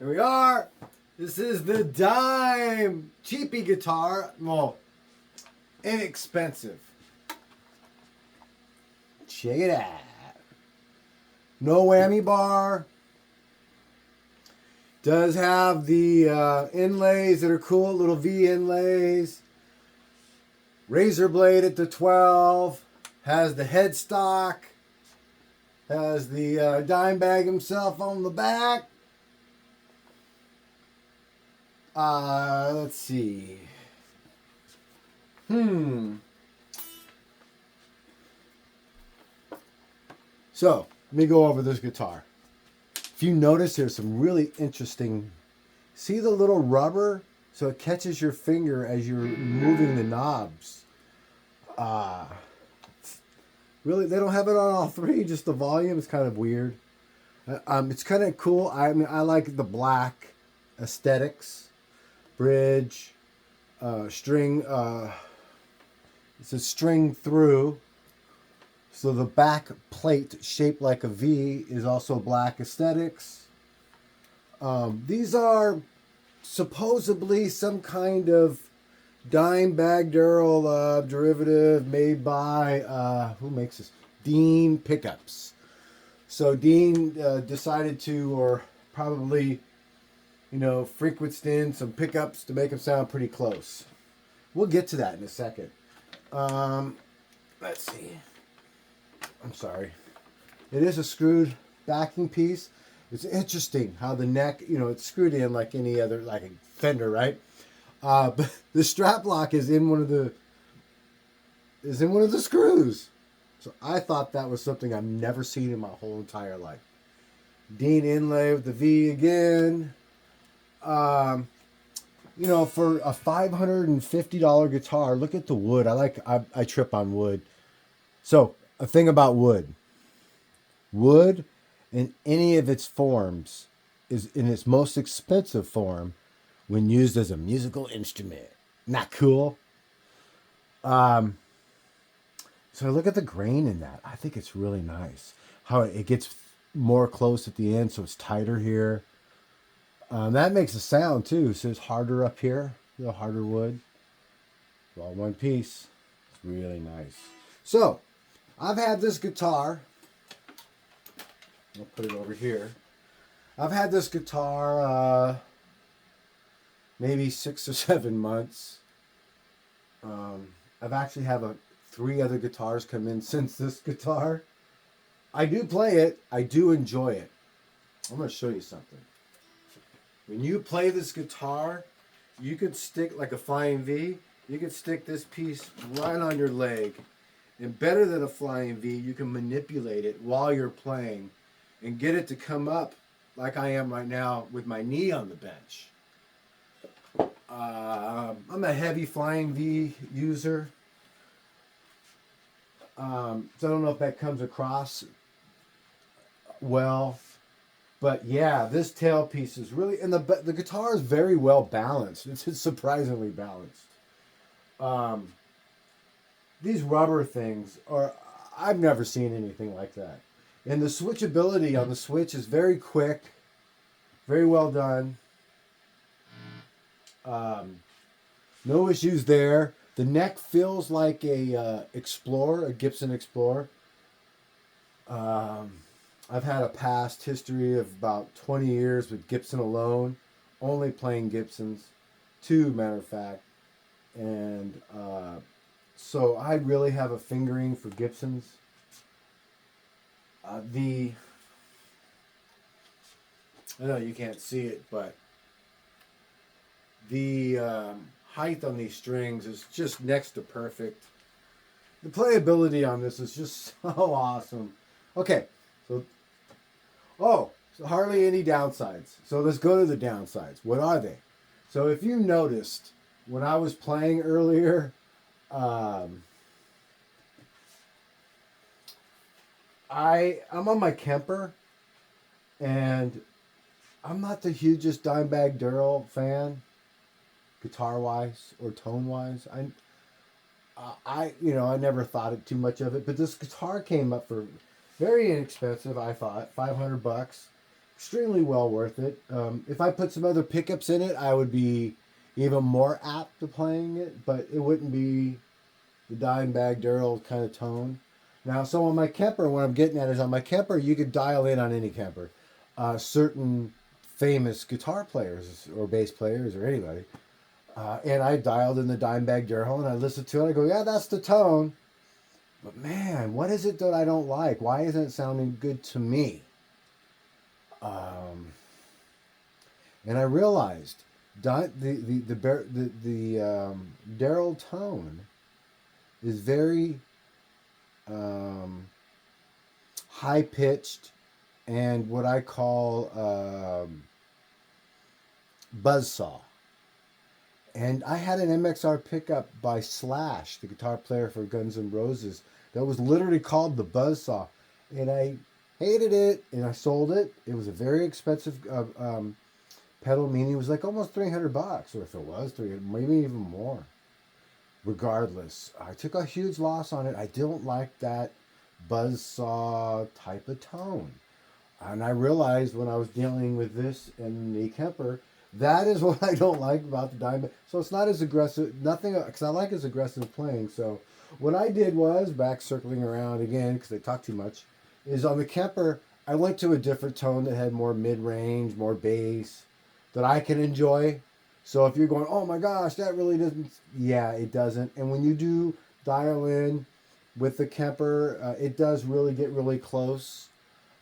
Here we are. This is the dime cheapy guitar. Well, inexpensive. Check it out. No whammy bar. Does have the inlays that are cool, little V inlays. Razor blade at the 12. Has the headstock. Has the dime bag himself on the back. Let's see. So, let me go over this guitar. If you notice, there's some really interesting... See the little rubber? So it catches your finger as you're moving the knobs. Really, they don't have it on all three, just the volume is kind of weird. It's kind of cool. I mean, I like the black aesthetics. Bridge, string, it's a string through. So the back plate shaped like a V is also black aesthetics. These are supposedly some kind of dime bag Durrell derivative made by, who makes this? Dean Pickups. So Dean decided to, or probably, frequenced in some pickups to make them sound pretty close. We'll get to that in a second. Let's see. I'm sorry. It is a screwed backing piece. It's interesting how the neck, it's screwed in like any other, like a Fender, right? But the strap lock is in one of the screws. So I thought that was something I've never seen in my whole entire life. Dean inlay with the V again. For a $550 guitar, look at the wood. I trip on wood. So a thing about wood in any of its forms is in its most expensive form when used as a musical instrument. Not cool. So look at the grain in that. I think it's really nice how it gets more close at the end, so it's tighter here. That makes a sound too, so it's harder up here, harder wood. It's all one piece. It's really nice. So, I've had this guitar. I'll put it over here. I've had this guitar maybe 6 or 7 months. I've actually had 3 other guitars come in since this guitar. I do play it. I do enjoy it. I'm going to show you something. When you play this guitar, you could stick like a Flying V. You could stick this piece right on your leg. And better than a Flying V, you can manipulate it while you're playing and get it to come up like I am right now with my knee on the bench. I'm a heavy Flying V user. So I don't know if that comes across well. But yeah, this tailpiece is really, and the guitar is very well balanced. It's surprisingly balanced. These rubber things I've never seen anything like that. And the switchability on the switch is very quick, very well done. No issues there. The neck feels like a Explorer, a Gibson Explorer. I've had a past history of about 20 years with Gibson alone, only playing Gibsons, 2 matter of fact. And so I really have a fingering for Gibsons. I know you can't see it, but the height on these strings is just next to perfect. The playability on this is just so awesome. Okay, so hardly any downsides. So let's go to the downsides. What are they? So if you noticed, when I was playing earlier, I'm on my Kemper, and I'm not the hugest Dimebag Durrell fan, guitar-wise or tone-wise. I never thought it too much of it, but this guitar came up for very inexpensive. I thought $500. extremely well worth it. If I put some other pickups in it, I would be even more apt to playing it, but it wouldn't be the Dimebag Daryl kind of tone. Now, so on my Kemper, what I'm getting at is on my Kemper, you could dial in on any Kemper. Certain famous guitar players or bass players or anybody. And I dialed in the Dimebag Daryl and I listened to it. I go, yeah, that's the tone. But man, what is it that I don't like? Why isn't it sounding good to me? Um, and I realized the Daryl tone is very high pitched and what I call buzzsaw. And I had an MXR pickup by Slash, the guitar player for Guns N' Roses, that was literally called the Buzzsaw. And I hated it, and I sold it. It was a very expensive pedal, meaning it was like almost $300, or if it was 300, maybe even more. Regardless, I took a huge loss on it. I don't like that buzzsaw type of tone. And I realized when I was dealing with this in the Kemper, that is what I don't like about the Diamond. So it's not as aggressive, nothing, because I like his aggressive playing. So what I did was, back circling around again, because I talk too much, is on the Kemper, I went to a different tone that had more mid-range, more bass, that I can enjoy. So if you're going, oh my gosh, that really doesn't, yeah, it doesn't. And when you do dial in with the Kemper, it does really get really close.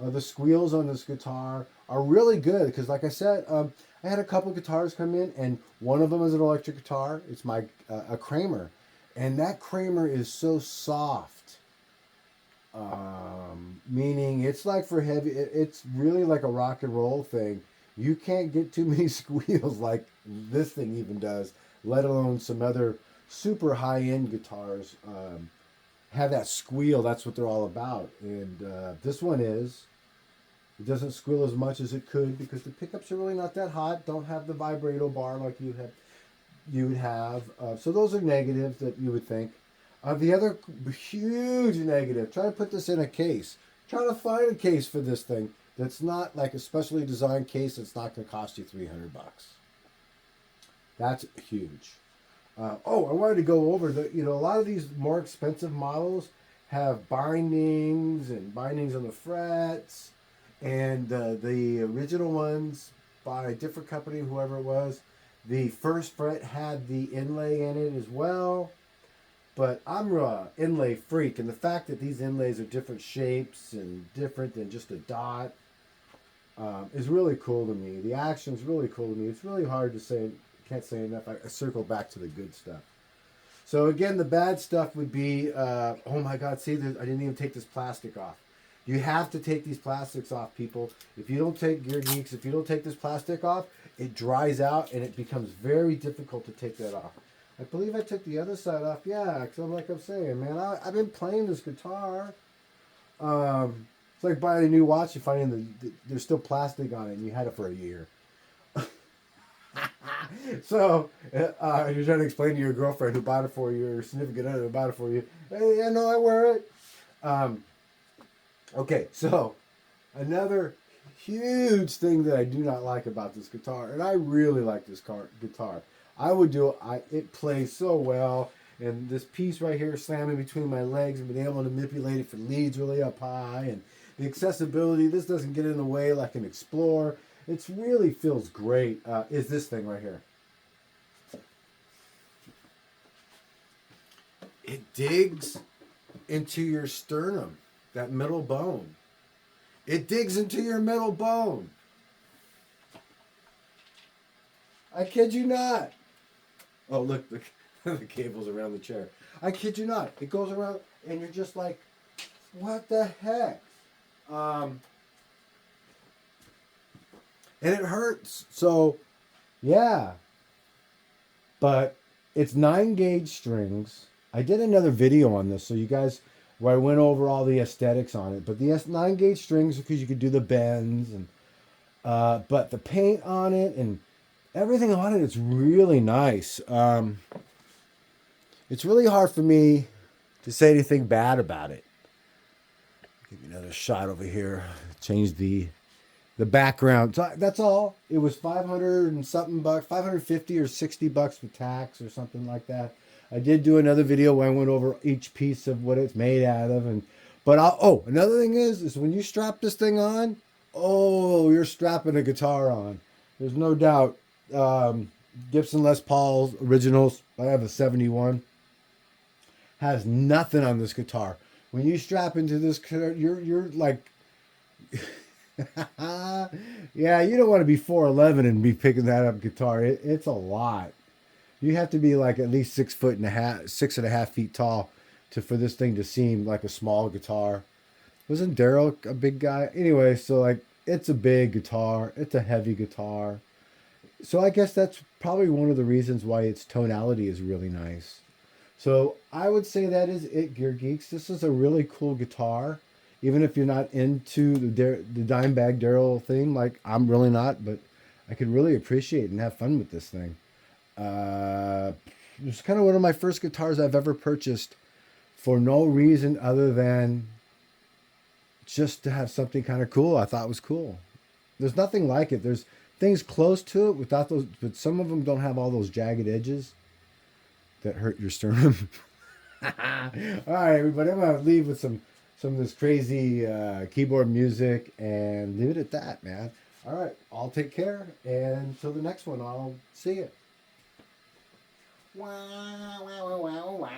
The squeals on this guitar are really good because, like I said, I had a couple guitars come in, and one of them is an electric guitar. It's my a Kramer, and that Kramer is so soft, meaning it's like for heavy. It's really like a rock and roll thing. You can't get too many squeals like this thing even does, let alone some other super high end guitars have that squeal. That's what they're all about, and this one is. It doesn't squeal as much as it could because the pickups are really not that hot. Don't have the vibrato bar like you would have. So those are negatives that you would think. The other huge negative. Try to put this in a case. Try to find a case for this thing that's not like a specially designed case. That's not going to cost you $300. That's huge. I wanted to go over a lot of these more expensive models have bindings and bindings on the frets. And the original ones by a different company, whoever it was, the first fret had the inlay in it as well. But I'm a inlay freak, and the fact that these inlays are different shapes and different than just a dot is really cool to me. The action's really cool to me. It's really hard to say, can't say enough. I circle back to the good stuff. So again, the bad stuff would be, oh my God, see, I didn't even take this plastic off. You have to take these plastics off, people. If you don't take Gear Geeks, if you don't take this plastic off, it dries out and it becomes very difficult to take that off. I believe I took the other side off. Yeah, because like I'm saying, man, I've been playing this guitar. It's like buying a new watch and finding there's still plastic on it and you had it for a year. So, you're trying to explain to your girlfriend who bought it for you or your significant other who bought it for you, hey, yeah, no, I wear it. Okay, so another huge thing that I do not like about this guitar, and I really like this guitar. I would do it plays so well, and this piece right here slamming between my legs and being able to manipulate it for leads really up high, and the accessibility, this doesn't get in the way like an Explorer. It really feels great, is this thing right here. It digs into your sternum. That middle bone. It digs into your middle bone. I kid you not. Oh, look, the cable's around the chair. I kid you not. It goes around, and you're just like, what the heck? And it hurts. So, yeah. But it's 9-gauge strings. I did another video on this, so you guys, where I went over all the aesthetics on it. But the 9-gauge strings, because you could do the bends, and but the paint on it and everything on it, it's really nice. It's really hard for me to say anything bad about it. Give me another shot over here. Change the the background. So that's all. It was 500 and something bucks, 550 or 60 bucks with tax or something like that. I did do another video where I went over each piece of what it's made out of, and oh, another thing is when you strap this thing on, oh, you're strapping a guitar on. There's no doubt. Gibson Les Paul's originals. I have a 71. Has nothing on this guitar. When you strap into this guitar, you're like, yeah, you don't want to be 4'11" and be picking that up guitar. It's a lot. You have to be like at least 6.5 feet, 6.5 feet tall for this thing to seem like a small guitar. Wasn't Daryl a big guy? Anyway, so like it's a big guitar. It's a heavy guitar. So I guess that's probably one of the reasons why its tonality is really nice. So I would say that is it, Gear Geeks. This is a really cool guitar. Even if you're not into the Dimebag Daryl thing, like I'm really not, but I could really appreciate and have fun with this thing. It's kind of one of my first guitars I've ever purchased for no reason other than just to have something kind of cool. I thought was cool. There's nothing like it. There's things close to it without those, but some of them don't have all those jagged edges that hurt your sternum. All right, everybody, I'm gonna leave with some of this crazy keyboard music and leave it at that, man. All right, I'll take care, and until the next one, I'll see you. Wow, wow, wow, wow.